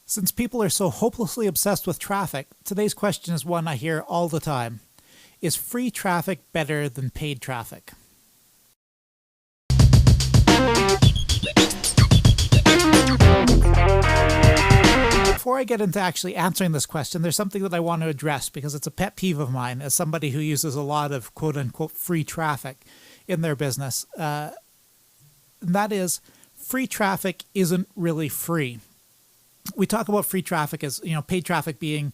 Since people are so hopelessly obsessed with traffic, today's question is one I hear all the time. Is free traffic better than paid traffic? Before I get into actually answering this question, there's something that I want to address because it's a pet peeve of mine as somebody who uses a lot of quote-unquote free traffic in their business. And that is, free traffic isn't really free. We talk about free traffic as, paid traffic being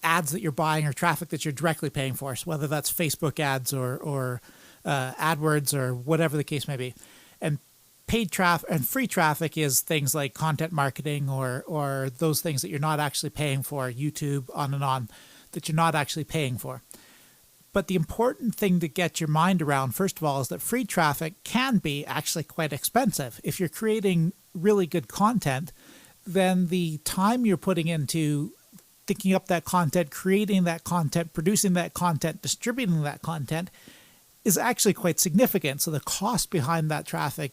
ads that you're buying or traffic that you're directly paying for, so whether that's Facebook ads or AdWords or whatever the case may be. And paid traffic and free traffic is things like content marketing or those things that you're not actually paying for, YouTube, on and on, that you're not actually paying for. But the important thing to get your mind around, first of all, is that free traffic can be actually quite expensive. If you're creating really good content, then the time you're putting into thinking up that content, creating that content, producing that content, distributing that content is actually quite significant. So the cost behind that traffic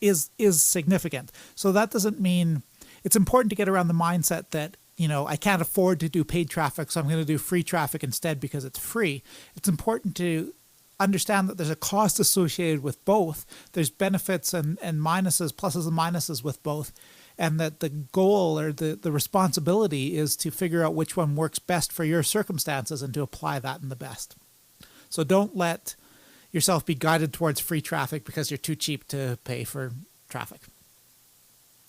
is significant. So that doesn't mean, it's important to get around the mindset that, I can't afford to do paid traffic, so I'm going to do free traffic instead because it's free. It's important to understand that there's a cost associated with both. There's benefits and minuses, pluses and minuses with both. And that the goal or the responsibility is to figure out which one works best for your circumstances and to apply that in the best. So don't let yourself be guided towards free traffic because you're too cheap to pay for traffic.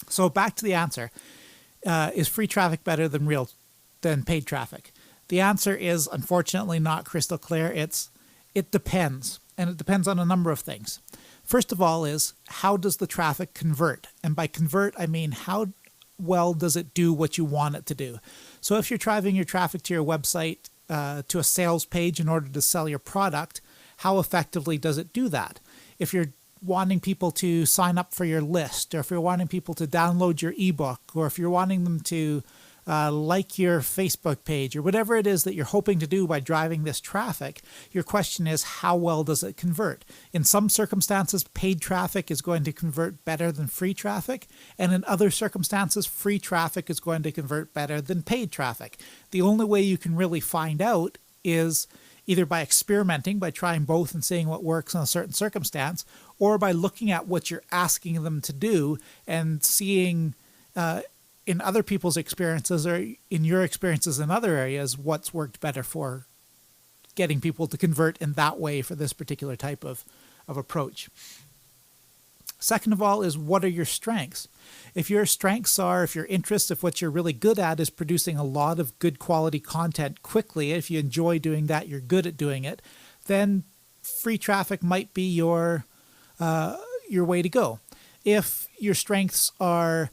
So back to the answer. Is free traffic better than paid traffic? The answer is unfortunately not crystal clear. It depends, and it depends on a number of things. First of all is, how does the traffic convert? And by convert, I mean how well does it do what you want it to do? So if you're driving your traffic to your website, to a sales page in order to sell your product, how effectively does it do that? If you're wanting people to sign up for your list, or if you're wanting people to download your ebook, or if you're wanting them to like your Facebook page, or whatever it is that you're hoping to do by driving this traffic, your question is, how well does it convert? In some circumstances, paid traffic is going to convert better than free traffic, and in other circumstances, free traffic is going to convert better than paid traffic. The only way you can really find out is either by experimenting, by trying both and seeing what works in a certain circumstance, or by looking at what you're asking them to do and seeing in other people's experiences or in your experiences in other areas what's worked better for getting people to convert in that way for this particular type of approach. Second of all is, what are your strengths? If your strengths are, if your interests, if what you're really good at is producing a lot of good quality content quickly, if you enjoy doing that, you're good at doing it, then free traffic might be your way to go. If your strengths are,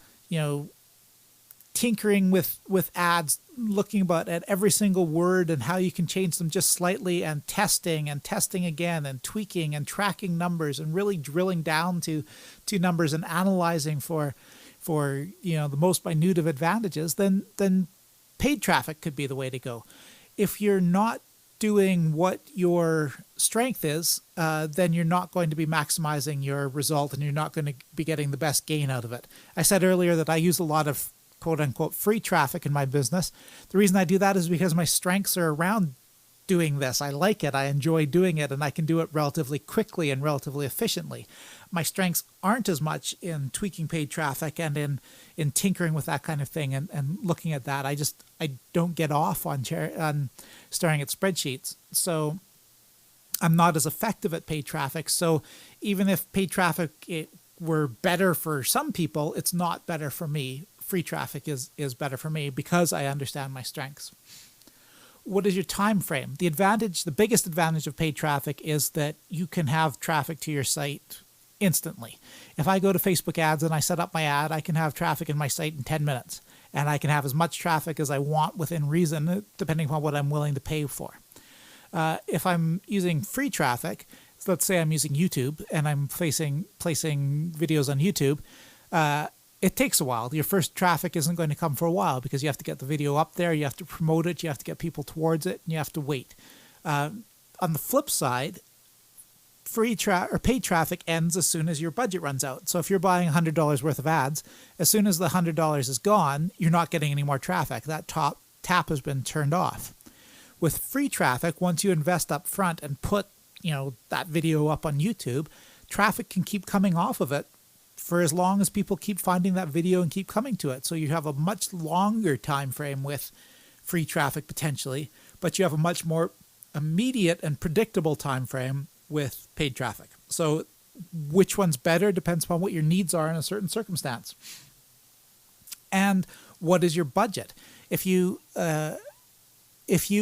tinkering with ads, looking at every single word and how you can change them just slightly, and testing again and tweaking and tracking numbers and really drilling down to numbers and analyzing for the most minute of advantages, then paid traffic could be the way to go. If you're not doing what your strength is, then you're not going to be maximizing your result and you're not going to be getting the best gain out of it. I said earlier that I use a lot of quote-unquote free traffic in my business. The reason I do that is because my strengths are around doing this. I like it, I enjoy doing it, and I can do it relatively quickly and relatively efficiently. My strengths aren't as much in tweaking paid traffic and in tinkering with that kind of thing and looking at that. I don't get off on staring at spreadsheets. So I'm not as effective at paid traffic. So even if paid traffic were better for some people, it's not better for me. Free traffic is better for me because I understand my strengths. What is your time frame? The biggest advantage of paid traffic is that you can have traffic to your site instantly. If I go to Facebook ads and I set up my ad, I can have traffic in my site in 10 minutes. And I can have as much traffic as I want within reason, depending upon what I'm willing to pay for. If I'm using free traffic, so let's say I'm using YouTube and I'm placing videos on YouTube, it takes a while. Your first traffic isn't going to come for a while because you have to get the video up there, you have to promote it, you have to get people towards it, and you have to wait. On the flip side, paid traffic ends as soon as your budget runs out. So if you're buying $100 worth of ads, as soon as the $100 is gone, you're not getting any more traffic. That top tap has been turned off. With free traffic, once you invest up front and put, that video up on YouTube, traffic can keep coming off of it for as long as people keep finding that video and keep coming to it. So you have a much longer time frame with free traffic potentially, but you have a much more immediate and predictable time frame with paid traffic. So which one's better depends upon what your needs are in a certain circumstance. And what is your budget? If you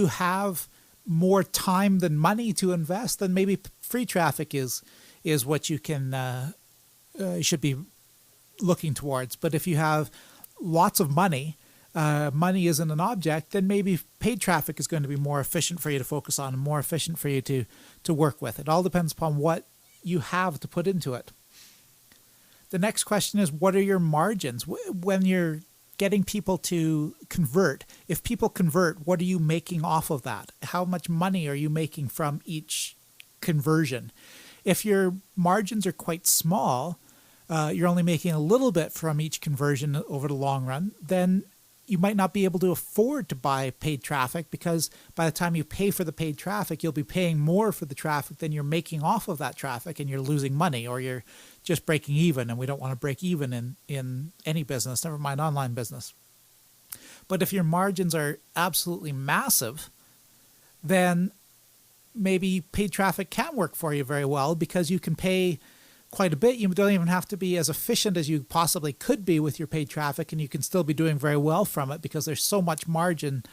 have more time than money to invest, then maybe free traffic is what you can should be looking towards. But if you have lots of money, money isn't an object, then maybe paid traffic is going to be more efficient for you to focus on and more efficient for you to work with. It all depends upon what you have to put into it. The next question is, what are your margins? When you're getting people to convert, if people convert, what are you making off of that? How much money are you making from each conversion? If your margins are quite small, you're only making a little bit from each conversion over the long run, then you might not be able to afford to buy paid traffic, because by the time you pay for the paid traffic, you'll be paying more for the traffic than you're making off of that traffic, and you're losing money, or you're just breaking even, and we don't want to break even in any business, never mind online business. But if your margins are absolutely massive, then maybe paid traffic can work for you very well, because you can pay quite a bit. You don't even have to be as efficient as you possibly could be with your paid traffic, and you can still be doing very well from it, because there's so much margin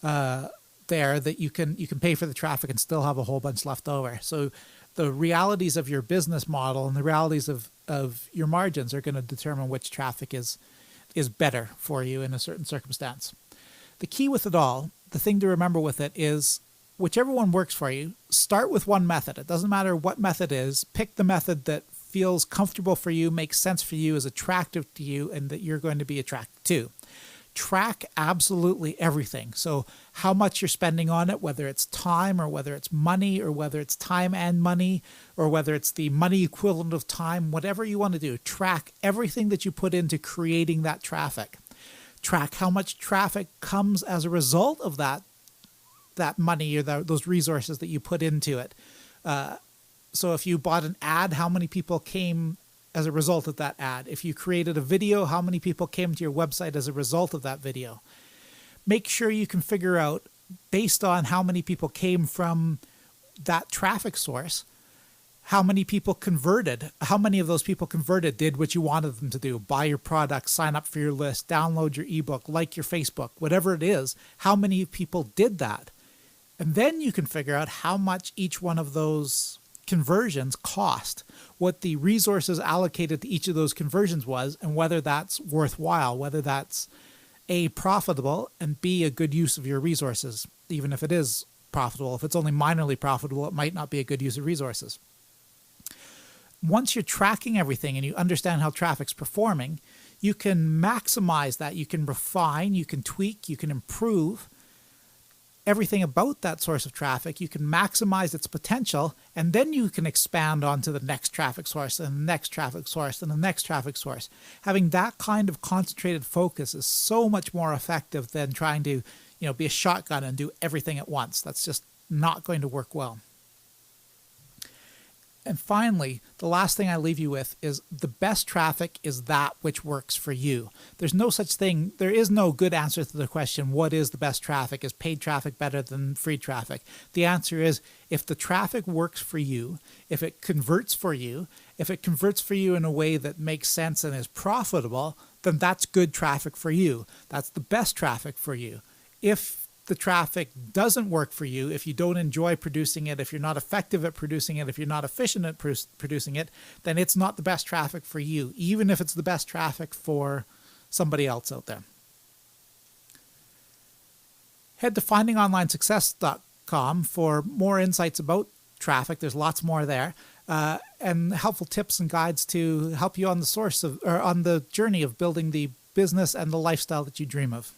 there that you can pay for the traffic and still have a whole bunch left over. So the realities of your business model and the realities of your margins are going to determine which traffic is better for you in a certain circumstance. The key with it all, the thing to remember with it is, whichever one works for you, start with one method. It doesn't matter what method is. Pick the method that feels comfortable for you, makes sense for you, is attractive to you, and that you're going to be attracted to. Track absolutely everything. So how much you're spending on it, whether it's time or whether it's money, or whether it's time and money, or whether it's the money equivalent of time, whatever you want to do, track everything that you put into creating that traffic. Track how much traffic comes as a result of that money or those resources that you put into it. So if you bought an ad, how many people came as a result of that ad? If you created a video, how many people came to your website as a result of that video? Make sure you can figure out, based on how many people came from that traffic source, how many people converted, how many of those people converted did what you wanted them to do: buy your product, sign up for your list, download your ebook, like your Facebook, whatever it is. How many people did that? And then you can figure out how much each one of those conversions cost, what the resources allocated to each of those conversions was, and whether that's worthwhile, whether that's A, profitable, and B, a good use of your resources. Even if it is profitable, if it's only minorly profitable, it might not be a good use of resources. Once you're tracking everything and you understand how traffic's performing, you can maximize that, you can refine, you can tweak, you can improve everything about that source of traffic. You can maximize its potential, and then you can expand onto the next traffic source and the next traffic source and the next traffic source. Having that kind of concentrated focus is so much more effective than trying to, be a shotgun and do everything at once. That's just not going to work well. And finally, the last thing I leave you with is, the best traffic is that which works for you. There's no such thing. There is no good answer to the question, what is the best traffic? Is paid traffic better than free traffic? The answer is, if the traffic works for you, if it converts for you, if it converts for you in a way that makes sense and is profitable, then that's good traffic for you. That's the best traffic for you. If the traffic doesn't work for you, if you don't enjoy producing it, if you're not effective at producing it, if you're not efficient at producing it, then it's not the best traffic for you, even if it's the best traffic for somebody else out there. Head to FindingOnlineSuccess.com for more insights about traffic. There's lots more there, and helpful tips and guides to help you on the journey of building the business and the lifestyle that you dream of.